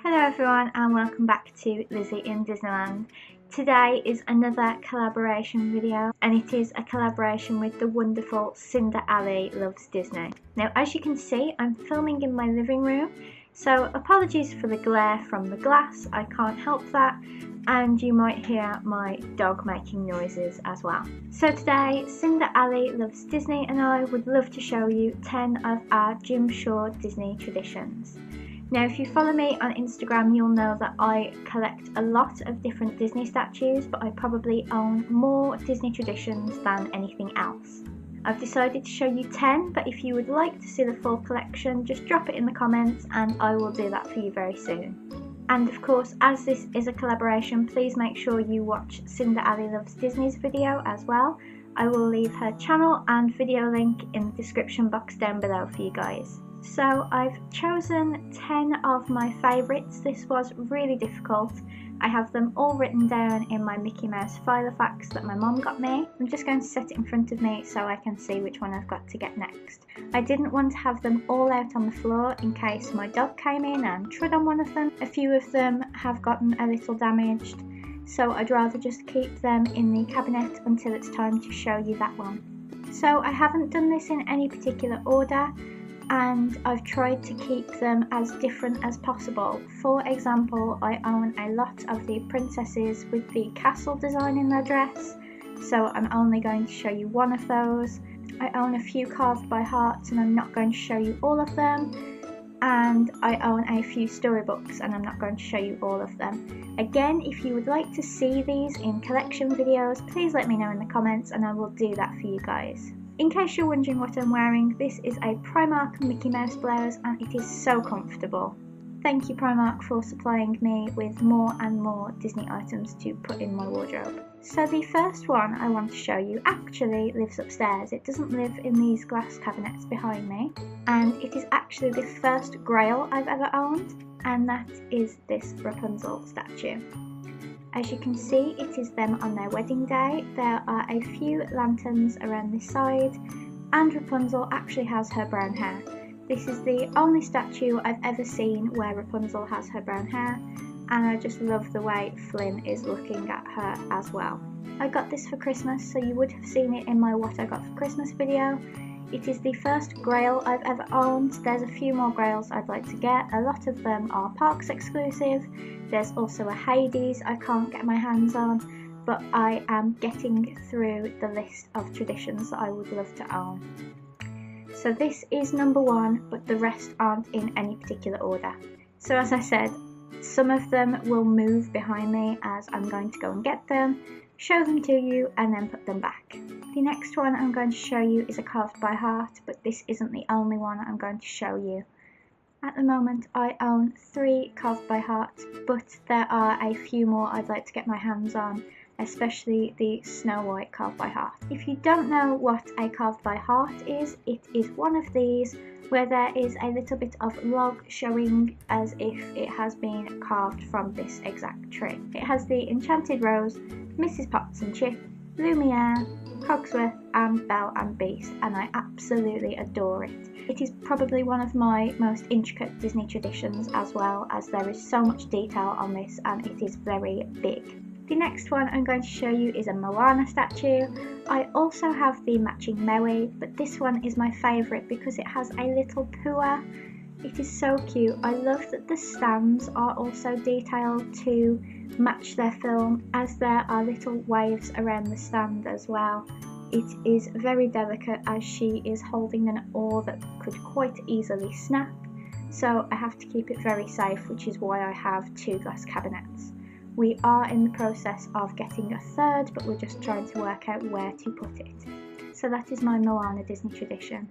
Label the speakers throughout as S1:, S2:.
S1: Hello everyone and welcome back to Lizzie in Disneyland. Today is another collaboration video and it is a collaboration with the wonderful Cinder Loves Disney. Now as you can see I'm filming in my living room, so apologies for the glare from the glass, I can't help that, and you might hear my dog making noises as well. So today Cinder Loves Disney and I would love to show you 10 of our Jim Shore Disney traditions. Now if you follow me on Instagram you'll know that I collect a lot of different Disney statues, but I probably own more Disney traditions than anything else. I've decided to show you 10, but if you would like to see the full collection just drop it in the comments and I will do that for you very soon. And of course, as this is a collaboration, please make sure you watch Cinder Loves Disney's video as well. I will leave her channel and video link in the description box down below for you guys. So I've chosen 10 of my favourites. This was really difficult. I have them all written down in my Mickey Mouse Filofax that my mom got me. I'm just going to set it in front of me so I can see which one I've got to get next. I didn't want to have them all out on the floor in case my dog came in and trod on one of them. A few of them have gotten a little damaged, so I'd rather just keep them in the cabinet until it's time to show you that one. So I haven't done this in any particular order, and I've tried to keep them as different as possible. For example, I own a lot of the princesses with the castle design in their dress, so I'm only going to show you one of those. I own a few carved by hearts and I'm not going to show you all of them, and I own a few storybooks and I'm not going to show you all of them. Again, if you would like to see these in collection videos, please let me know in the comments and I will do that for you guys. In case you're wondering what I'm wearing, this is a Primark Mickey Mouse blouse and it is so comfortable. Thank you Primark for supplying me with more and more Disney items to put in my wardrobe. So the first one I want to show you actually lives upstairs. It doesn't live in these glass cabinets behind me, and it is actually the first grail I've ever owned, and that is this Rapunzel statue. As you can see, it is them on their wedding day. There are a few lanterns around this side, and Rapunzel actually has her brown hair. This is the only statue I've ever seen where Rapunzel has her brown hair, and I just love the way Flynn is looking at her as well. I got this for Christmas, so you would have seen it in my What I Got for Christmas video. It is the first grail I've ever owned. There's a few more grails I'd like to get. A lot of them are parks exclusive. There's also a Hades I can't get my hands on, but I am getting through the list of traditions that I would love to own. So this is number one, but the rest aren't in any particular order. So as I said, some of them will move behind me as I'm going to go and get them, show them to you, and then put them back. The next one I'm going to show you is a carved by heart, but this isn't the only one I'm going to show you. At the moment I own 3 carved by heart, but there are a few more I'd like to get my hands on, especially the Snow White carved by heart. If you don't know what a carved by heart is, it is one of these where there is a little bit of log showing as if it has been carved from this exact tree. It has the Enchanted Rose, Mrs. Potts and Chip, Lumiere, Cogsworth and Belle and Beast, and I absolutely adore it. It is probably one of my most intricate Disney traditions as well, as there is so much detail on this and it is very big. The next one I'm going to show you is a Mallanna statue. I also have the matching Maui, but this one is my favourite because it has a little pua. It is so cute. I love that the stands are also detailed to match their film, as there are little waves around the stand as well. It is very delicate as she is holding an oar that could quite easily snap, so I have to keep it very safe, which is why I have 2 glass cabinets. We are in the process of getting a third, but we're just trying to work out where to put it. So that is my Moana Disney tradition.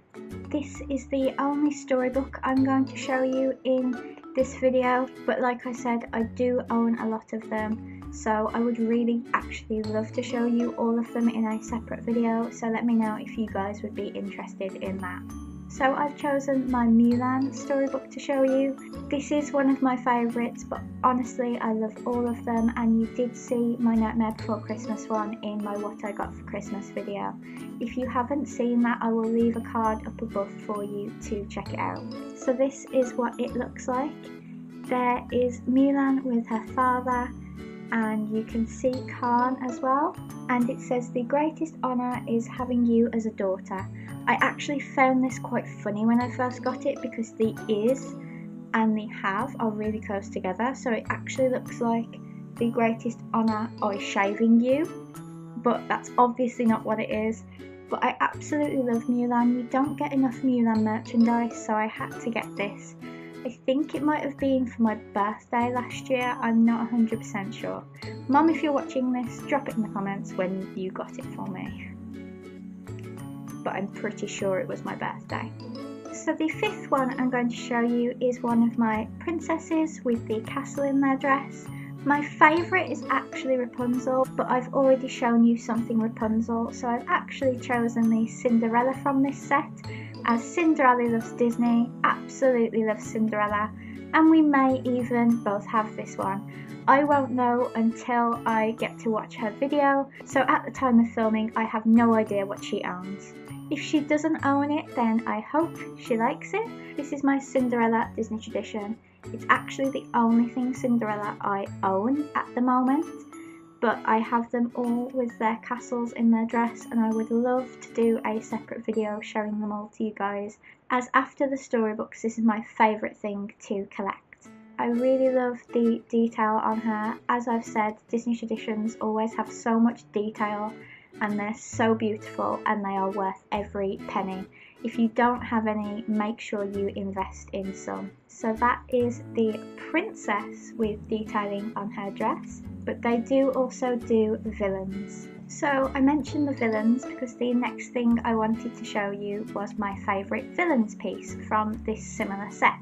S1: This is the only storybook I'm going to show you in this video, but like I said, I do own a lot of them, so I would really actually love to show you all of them in a separate video, so let me know if you guys would be interested in that. So I've chosen my Mulan storybook to show you. This is one of my favourites, but honestly I love all of them, and you did see my Nightmare Before Christmas one in my What I Got for Christmas video. If you haven't seen that, I will leave a card up above for you to check it out. So this is what it looks like. There is Mulan with her father, and you can see Khan as well, and it says the greatest honour is having you as a daughter. I actually found this quite funny when I first got it because the is and the have are really close together, so it actually looks like the greatest honour is shaving you, but that's obviously not what it is. But I absolutely love Mulan. You don't get enough Mulan merchandise, so I had to get this. I think it might have been for my birthday last year, I'm not 100% sure. Mum, if you're watching this, drop it in the comments when you got it for me. But I'm pretty sure it was my birthday. So the fifth one I'm going to show you is one of my princesses with the castle in their dress. My favourite is actually Rapunzel, but I've already shown you something Rapunzel, so I've actually chosen the Cinderella from this set, as Cinderella loves Disney, absolutely loves Cinderella, and we may even both have this one. I won't know until I get to watch her video, so at the time of filming I have no idea what she owns. If she doesn't own it, then I hope she likes it. This is my Cinderella Disney Tradition. It's actually the only thing Cinderella I own at the moment, but I have them all with their castles in their dress, and I would love to do a separate video showing them all to you guys, as after the storybooks this is my favourite thing to collect. I really love the detail on her. As I've said, Disney Traditions always have so much detail and they're so beautiful and they are worth every penny. If you don't have any, make sure you invest in some. So that is the princess with detailing on her dress, but they do also do villains. So I mentioned the villains because the next thing I wanted to show you was my favourite villains piece from this similar set.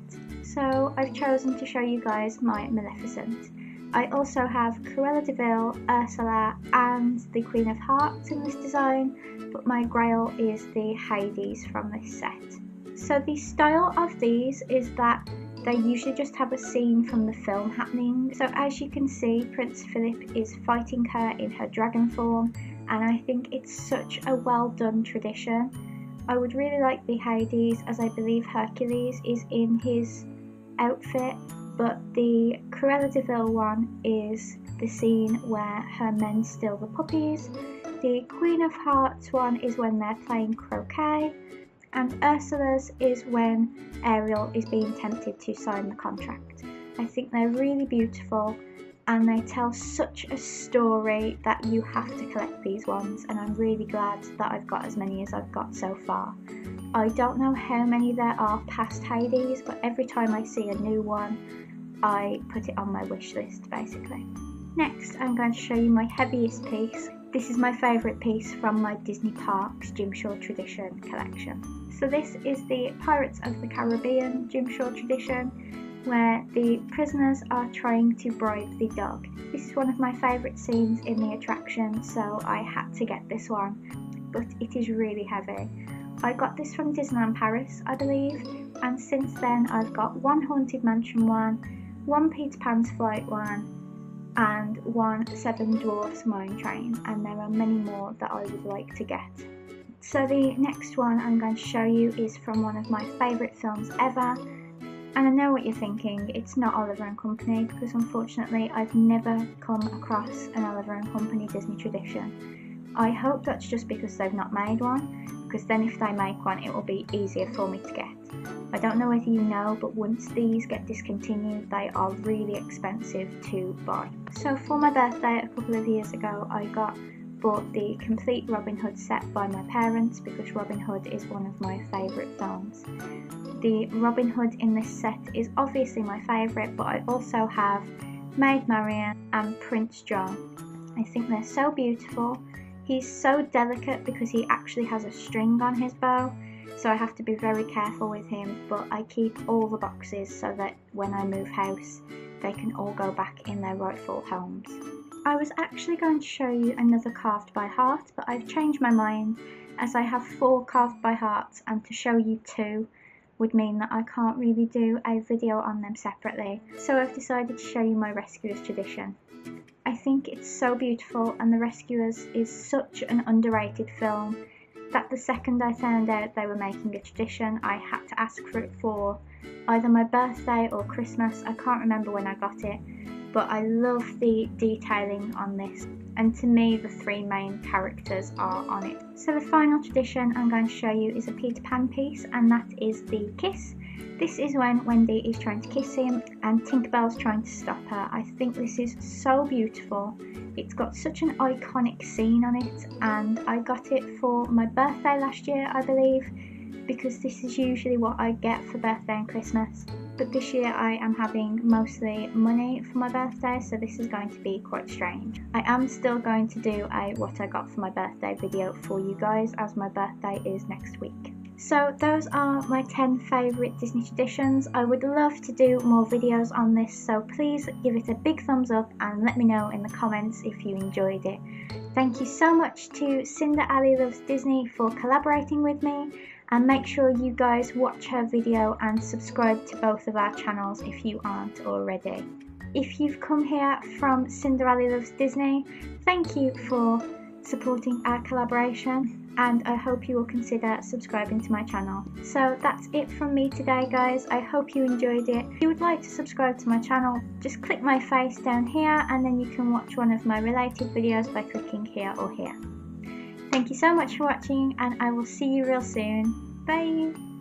S1: So I've chosen to show you guys my Maleficent. I also have Cruella de Vil, Ursula and the Queen of Hearts in this design, but my grail is the Hades from this set. So the style of these is that they usually just have a scene from the film happening. So as you can see, Prince Philip is fighting her in her dragon form, and I think it's such a well done tradition. I would really like the Hades, as I believe Hercules is in his outfit, but the Cruella de Vil one is the scene where her men steal the puppies. The Queen of Hearts one is when they're playing croquet, and Ursula's is when Ariel is being tempted to sign the contract. I think they're really beautiful and they tell such a story that you have to collect these ones, and I'm really glad that I've got as many as I've got so far. I don't know how many there are past Hades, but every time I see a new one I put it on my wish list basically. Next I'm going to show you my heaviest piece. This is my favourite piece from my Disney Parks Jimshore Tradition collection. So this is the Pirates of the Caribbean Jimshore Tradition, where the prisoners are trying to bribe the dog. This is one of my favourite scenes in the attraction, so I had to get this one, but it is really heavy. I got this from Disneyland Paris, I believe, and since then I've got one Haunted Mansion one, one Peter Pan's Flight one, and one Seven Dwarfs Mine Train, and there are many more that I would like to get. So the next one I'm going to show you is from one of my favourite films ever, and I know what you're thinking, it's not Oliver and Company, because unfortunately I've never come across an Oliver and Company Disney Tradition. I hope that's just because they've not made one, because then if they make one it will be easier for me to get. I don't know whether you know, but once these get discontinued they are really expensive to buy. So for my birthday a couple of years ago I bought the complete Robin Hood set by my parents, because Robin Hood is one of my favourite films. The Robin Hood in this set is obviously my favourite, but I also have Maid Marian and Prince John. I think they're so beautiful. He's so delicate because he actually has a string on his bow, so I have to be very careful with him, but I keep all the boxes so that when I move house they can all go back in their rightful homes. I was actually going to show you another carved by heart, but I've changed my mind, as I have 4 carved by hearts, and to show you 2 would mean that I can't really do a video on them separately, so I've decided to show you my Rescuers Tradition. I think it's so beautiful, and The Rescuers is such an underrated film that the second I found out they were making a tradition I had to ask for it for either my birthday or Christmas. I can't remember when I got it, but I love the detailing on this, and to me the three main characters are on it. So the final tradition I'm going to show you is a Peter Pan piece, and that is the kiss. This is when Wendy is trying to kiss him and Tinkerbell's trying to stop her. I think this is so beautiful. It's got such an iconic scene on it, and I got it for my birthday last year, I believe, because this is usually what I get for birthday and Christmas. But this year I am having mostly money for my birthday, so this is going to be quite strange. I am still going to do a what I got for my birthday video for you guys, as my birthday is next week. So those are my 10 favourite Disney traditions. I would love to do more videos on this, so please give it a big thumbs up and let me know in the comments if you enjoyed it. Thank you so much to Cinder Ali Loves Disney for collaborating with me, and make sure you guys watch her video and subscribe to both of our channels if you aren't already. If you've come here from Cinder Ali Loves Disney, thank you for supporting our collaboration, and I hope you will consider subscribing to my channel. So that's it from me today, guys. I hope you enjoyed it. If you would like to subscribe to my channel, just click my face down here, and then you can watch one of my related videos by clicking here or here. Thank you so much for watching, and I will see you real soon. Bye!